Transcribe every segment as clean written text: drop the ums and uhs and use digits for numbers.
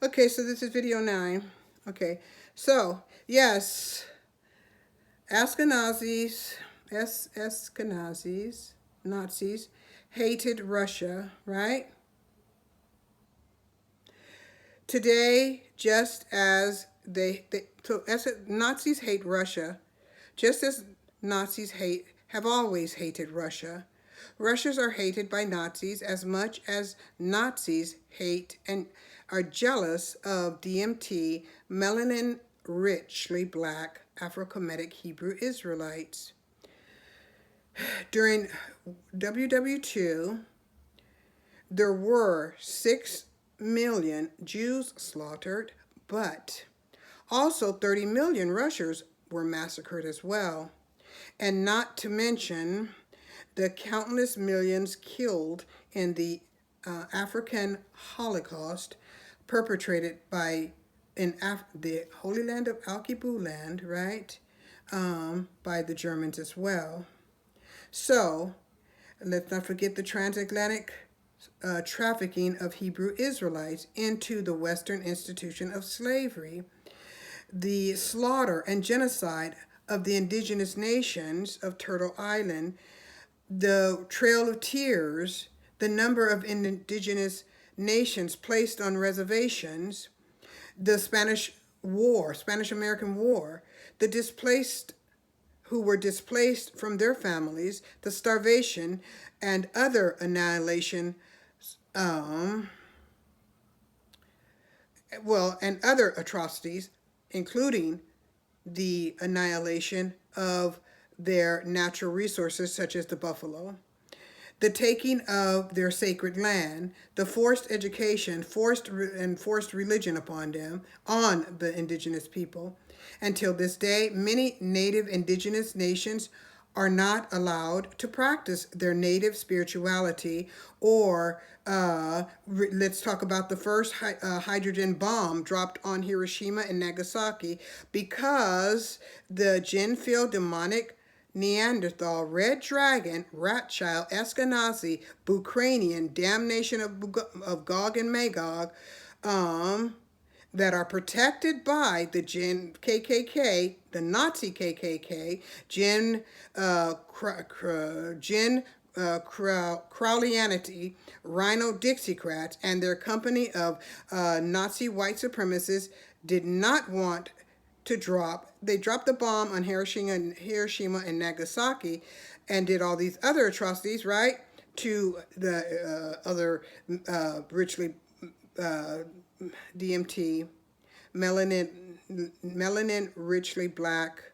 Okay, so this is video 9. Okay, so yes, Ashkenazis, Ashkenazis, Nazis hated Russia, right? Today, just as Nazis hate Russia, just as have always hated Russia. Russians are hated by Nazis as much as Nazis hate and are jealous of DMT, melanin richly black Afro-Kemetic Hebrew Israelites. During WW2, there were 6 million Jews slaughtered, but also 30 million Russians were massacred as well. And not to mention the countless millions killed in the African Holocaust perpetrated by the Holy Land of Al-Kibu land, right, by the Germans as well. So let's not forget the transatlantic trafficking of Hebrew Israelites into the Western institution of slavery, the slaughter and genocide of the indigenous nations of Turtle Island, the Trail of Tears, the number of indigenous nations placed on reservations, the Spanish-American War, the displaced who were displaced from their families, the starvation, and other annihilation, and other atrocities, including the annihilation of their natural resources, such as the buffalo, the taking of their sacred land, the forced education, forced religion upon the indigenous people. Until this day, many native indigenous nations are not allowed to practice their native spirituality, or let's talk about the first hydrogen bomb dropped on Hiroshima and Nagasaki, because the gin-filled demonic Neanderthal, Red Dragon, Ratchild, Ashkenazi, Ukrainian, damnation of Gog and Magog, that are protected by the Jin KKK, the Nazi KKK, Crowleyanity, Rhino Dixiecrats, and their company of Nazi white supremacists did not want to they dropped the bomb on Hiroshima and Nagasaki and did all these other atrocities, right, to the other richly DMT, melanin richly black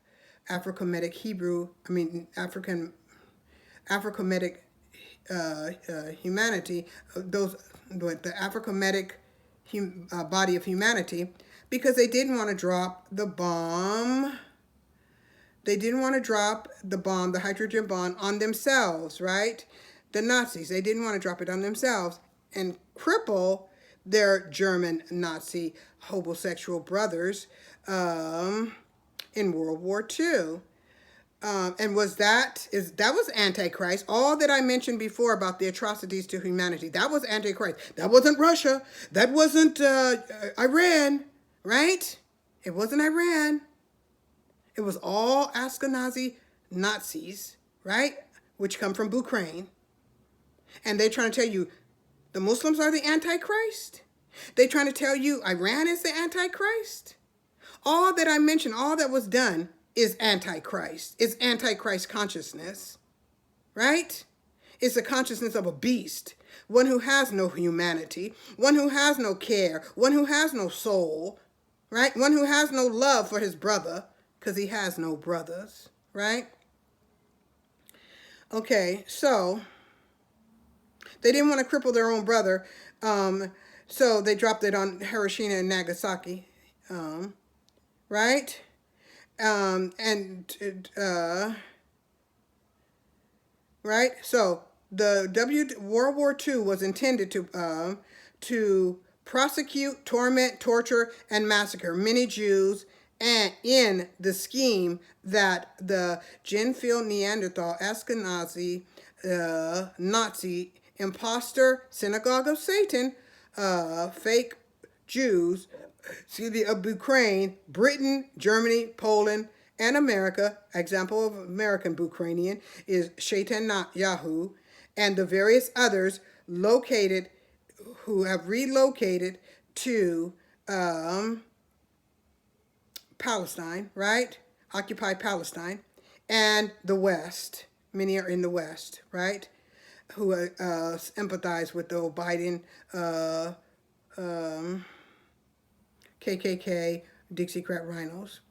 Afro-Kemetic Afro-Kemetic humanity, the Afro-Kemetic body of humanity, because they didn't want to drop the bomb. They didn't want to drop the bomb, the hydrogen bomb, on themselves, right? The Nazis, they didn't want to drop it on themselves and cripple their German Nazi homosexual brothers in World War II. And that was Antichrist. All that I mentioned before about the atrocities to humanity, that was Antichrist. That wasn't Russia. That wasn't Iran, right? It wasn't Iran. It was all Ashkenazi Nazis, right? Which come from Ukraine. And they're trying to tell you the Muslims are the Antichrist. They're trying to tell you Iran is the Antichrist. All that I mentioned, all that was done is Antichrist. It's Antichrist consciousness, right? It's the consciousness of a beast, one who has no humanity, one who has no care, one who has no soul, right? One who has no love for his brother, because he has no brothers, right? Okay, so they didn't want to cripple their own brother, so they dropped it on Hiroshima and Nagasaki, right? Right? So the World War II was intended to prosecute, torment, torture, and massacre many Jews, and in the scheme that the gin-filled Neanderthal, Ashkenazi, Nazi, imposter, synagogue of Satan, fake Jews, of Ukraine, Britain, Germany, Poland, and America. Example of American Ukrainian is Shaitan Yahu, and the various others located who have relocated to Palestine, right? Occupied Palestine, and the West. Many are in the West, right? Who empathize with the Biden KKK, Dixiecrat rhinos.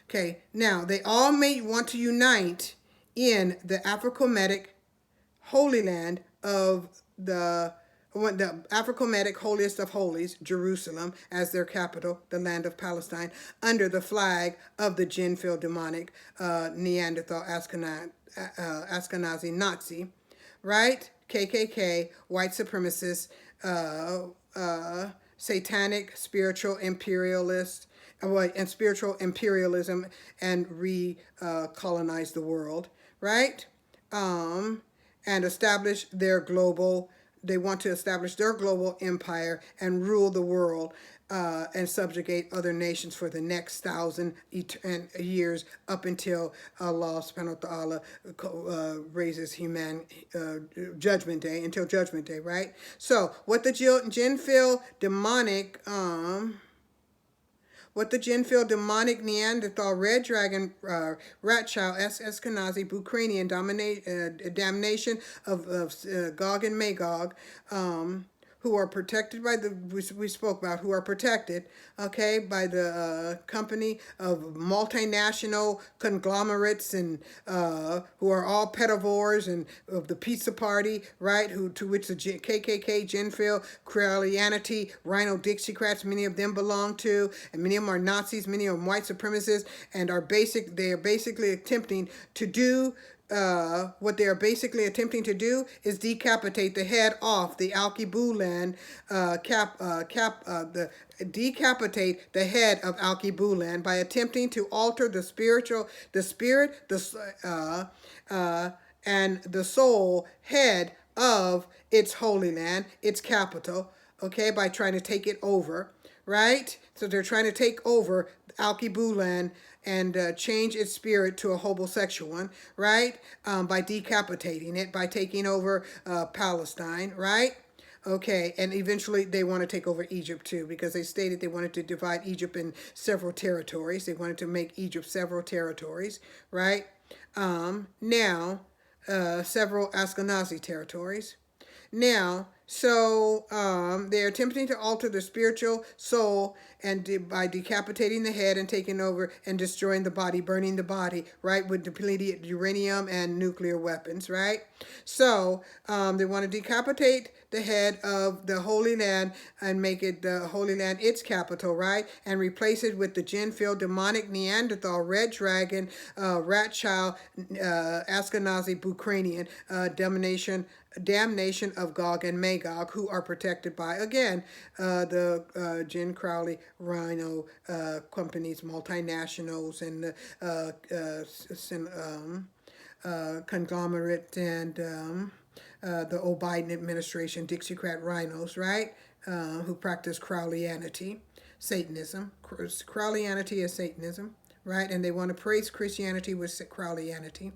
Okay, now they all may want to unite in the Afrocometic Holy Land of the Afrocometic holiest of holies, Jerusalem, as their capital, the land of Palestine, under the flag of the Gentile demonic Neanderthal Ashkenazi Nazi, right? KKK, white supremacist, satanic spiritual imperialist, and spiritual imperialism, and colonize the world, right? And establish their global, they want to establish their global empire and rule the world and subjugate other nations for the next 1,000 years up until Allah subhanahu wa ta'ala raises judgment day, until judgment day, right? So what the Gentile demonic Neanderthal red dragon rat child Ashkenazi Ukrainian damnation of Gog and Magog, who are protected by we spoke about, who are protected, okay, by the company of multinational conglomerates and who are all pedivores and of the Pizza Party, right? To which the KKK, Gentile, Christianity, Rhino Dixiecrats, many of them belong to, and many of them are Nazis, many of them white supremacists, and they are basically attempting to do. What they are basically attempting to do is decapitate the head off the Alkebulan decapitate the head of Alkebulan by attempting to alter the spirit, and the soul head of its holy land, its capital, okay, by trying to take it over, right? So they're trying to take over Alkebulan and change its spirit to a homosexual one, right? By decapitating it, by taking over Palestine, right? Okay, and eventually they want to take over Egypt too, because they stated they wanted to divide Egypt in several territories. They wanted to make Egypt several territories, right? Now, several Ashkenazi territories. Now, so they're attempting to alter the spiritual soul and by decapitating the head and taking over and destroying the body, burning the body, right, with depleted uranium and nuclear weapons, right? So they want to decapitate the head of the Holy Land and make it the Holy Land its capital, right? And replace it with the Gentile demonic Neanderthal red dragon rat child Ashkenazi Ukrainian damnation of Gog and Magog, who are protected by, again, the Jim Crowley Rhino companies, multinationals, and the conglomerate, and the Biden administration, Dixiecrat rhinos, right, who practice Crowleyanity, Satanism. Crowleyanity is Satanism, right? And they want to praise Christianity with Crowleyanity,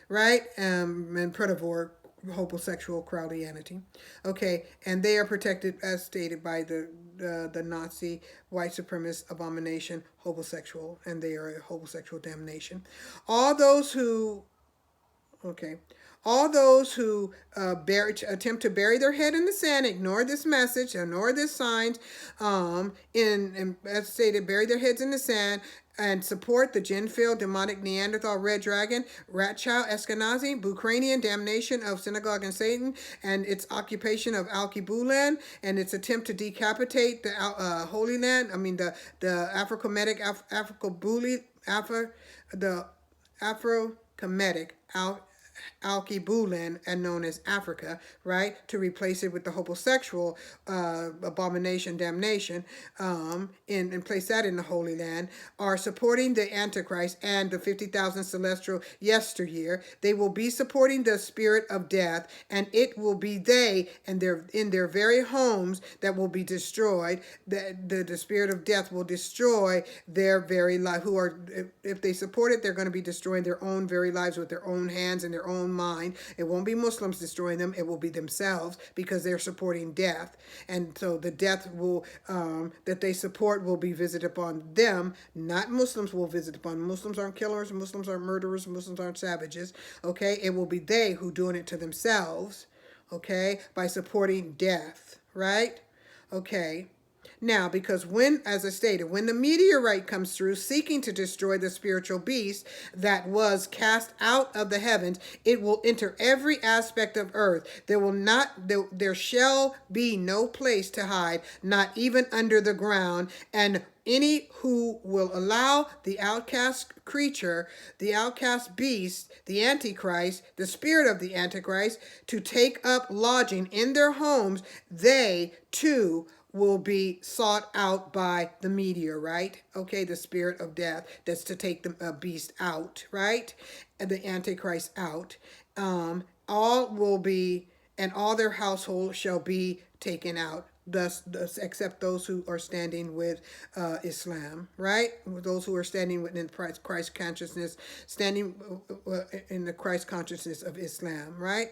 right? And predivore homosexual Crowleyanity. Okay, and they are protected as stated by the Nazi white supremacist abomination homosexual, and they are a homosexual damnation. All those who attempt to bury their head in the sand, ignore this message, ignore this signs, as stated, bury their heads in the sand, and support the Gentile demonic Neanderthal red dragon, rat child, Ashkenazi, Ukrainian damnation of synagogue and Satan, and its occupation of Alkebulan, and its attempt to decapitate the Holy Land. I mean the Afrocometic the Afrocometic Alkebulan, and known as Africa, right, to replace it with the homosexual abomination, damnation, and place that in the Holy Land, are supporting the Antichrist and the 50,000 celestial yesteryear. They will be supporting the spirit of death, and it will be they and their in their very homes that will be destroyed. The spirit of death will destroy their very life. Who are, if they support it, they're going to be destroying their own very lives with their own hands and their own mind. It won't be Muslims destroying them. It will be themselves, because they're supporting death. And so the death will that they support will be visited upon them. Not Muslims will visit upon. Muslims aren't killers. Muslims aren't murderers. Muslims aren't savages. Okay, it will be they who doing it to themselves. Okay, by supporting death. Right. Okay. Now, because when, as I stated, when the meteorite comes through seeking to destroy the spiritual beast that was cast out of the heavens, it will enter every aspect of earth. There shall be no place to hide, not even under the ground. And any who will allow the outcast creature, the outcast beast, the Antichrist, the spirit of the Antichrist, to take up lodging in their homes, they too will be sought out by the meteorite, okay, the spirit of death that's to take the beast out, right, and the Antichrist out. All will be, and all their household shall be taken out. Thus, except those who are standing with Islam, right? Those who are standing within Christ consciousness, standing in the Christ consciousness of Islam, right?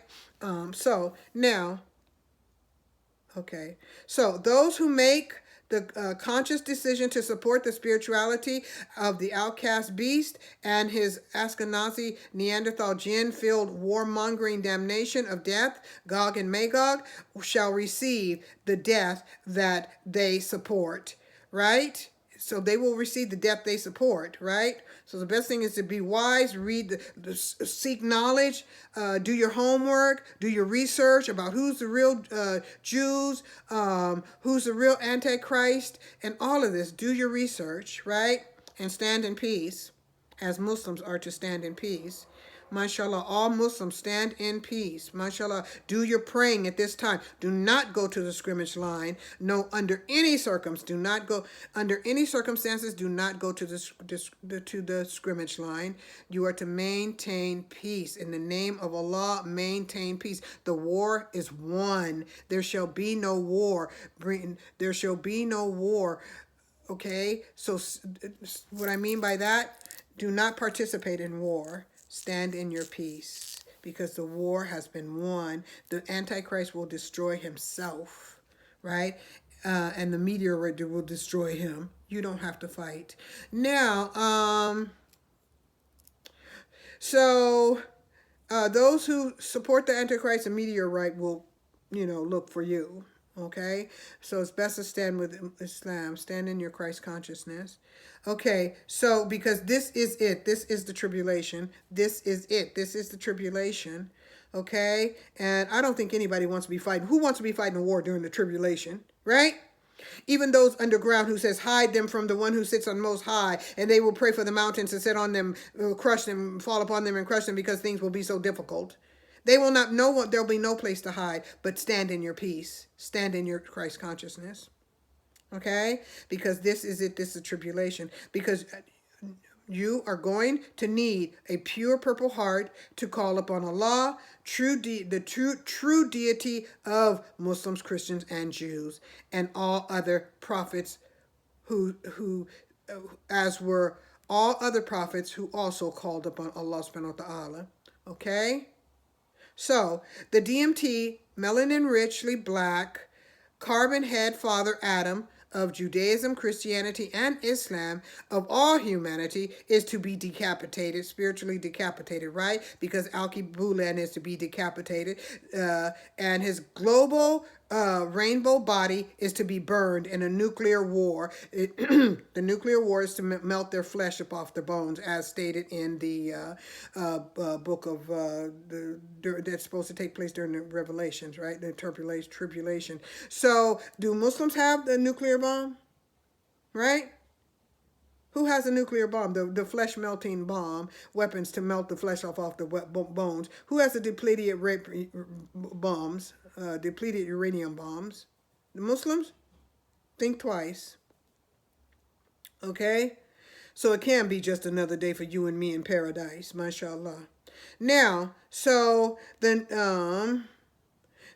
So now, okay, so those who make the conscious decision to support the spirituality of the outcast beast and his Ashkenazi Neanderthal jinn-filled warmongering damnation of death, Gog and Magog, shall receive the death that they support, right? So they will receive the death they support, right? So the best thing is to be wise, seek knowledge, do your homework, do your research about who's the real Jews, who's the real Antichrist, and all of this. Do your research, right? And stand in peace, as Muslims are to stand in peace. MashaAllah, all Muslims stand in peace. MashaAllah, do your praying at this time. Do not go to the scrimmage line. No, under any circumstances, do not go to the scrimmage line. You are to maintain peace. In the name of Allah, maintain peace. The war is won. There shall be no war. There shall be no war. Okay? So what I mean by that, do not participate in war. Stand in your peace, because the war has been won. The Antichrist will destroy himself, right? And the meteorite will destroy him. You don't have to fight. Now, those who support the Antichrist and meteorite will, look for you. Okay, so it's best to stand with Islam. Stand in your Christ consciousness. Okay, so because this is it. This is the tribulation. This is it. This is the tribulation. Okay, and I don't think anybody wants to be fighting. Who wants to be fighting a war during the tribulation, right? Even those underground who says, hide them from the one who sits on most high, and they will pray for the mountains to sit on them, crush them, fall upon them and crush them, because things will be so difficult. They will not know what, there'll be no place to hide, but stand in your peace. Stand in your Christ consciousness. Okay? Because this is it. This is tribulation. Because you are going to need a pure purple heart to call upon Allah, the true deity of Muslims, Christians, and Jews, and all other prophets who as were all other prophets who also called upon Allah subhanahu wa ta'ala. Okay? So, the DMT, melanin richly black, carbon head father Adam of Judaism, Christianity, and Islam, of all humanity, is to be decapitated, spiritually decapitated, right? Because Al-Bulan is to be decapitated, and his global rainbow body is to be burned in a nuclear war. The nuclear war is to melt their flesh up off their bones, as stated in the book of that's supposed to take place during the Revelations, right? The tribulation. So, do Muslims have the nuclear bomb? Right? Who has a nuclear bomb? The flesh melting bomb, weapons to melt the flesh off the bones. Who has the depleted bombs, depleted uranium bombs? The Muslims? Think twice. Okay? So it can be just another day for you and me in paradise, mashallah. Now, so the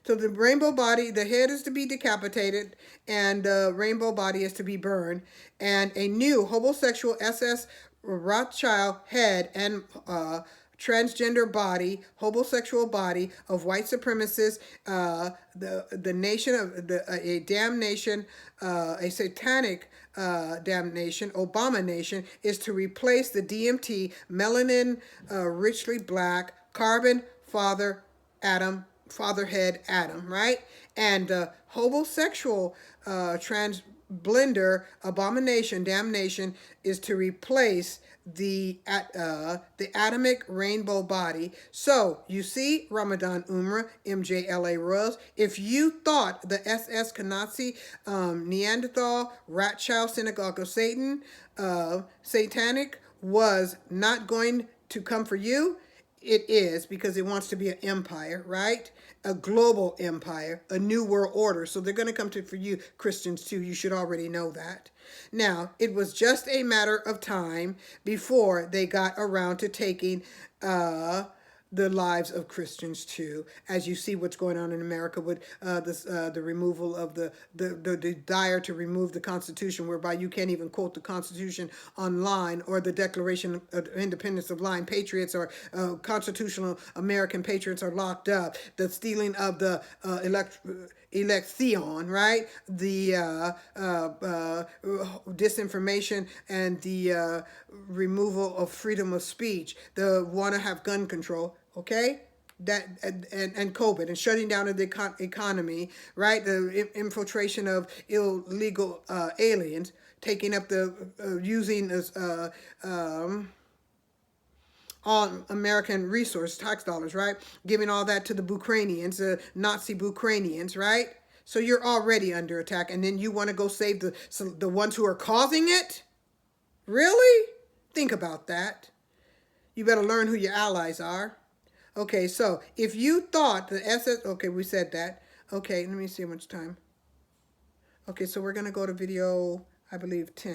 rainbow body, the head is to be decapitated, and the rainbow body is to be burned, and a new homosexual SS Rothschild head and transgender body, homosexual body of white supremacists, the nation of a damnation, a satanic damnation, abomination, is to replace the DMT, melanin, richly black, carbon, fatherhead Adam, right? And homosexual transblender abomination, damnation, is to replace the atomic rainbow body. So you see, Ramadan Umrah, MJLA Royals, if you thought the SS Kanazi, Neanderthal, Rothschild, Synagogue of Satan, satanic was not going to come for you, it is, because it wants to be an empire, right? A global empire, a new world order. So they're going to come for you, Christians, too. You should already know that. Now, it was just a matter of time before they got around to taking the lives of Christians too, as you see what's going on in America with the removal of the desire to remove the Constitution, whereby you can't even quote the Constitution online, or the Declaration of Independence of lying patriots, or constitutional American patriots are locked up. The stealing of the election, right? The disinformation and the removal of freedom of speech. The want to have gun control. Okay, that and COVID and shutting down of the economy, right? The infiltration of illegal aliens, taking up the using all American resource tax dollars, right? Giving all that to the Ukrainians, the Nazi Ukrainians, right? So you're already under attack, and then you want to go save the ones who are causing it? Really? Think about that. You better learn who your allies are. Okay, so if you thought the SS... Okay, we said that. Okay, let me see how much time. Okay, so we're going to go to video, I believe, 10.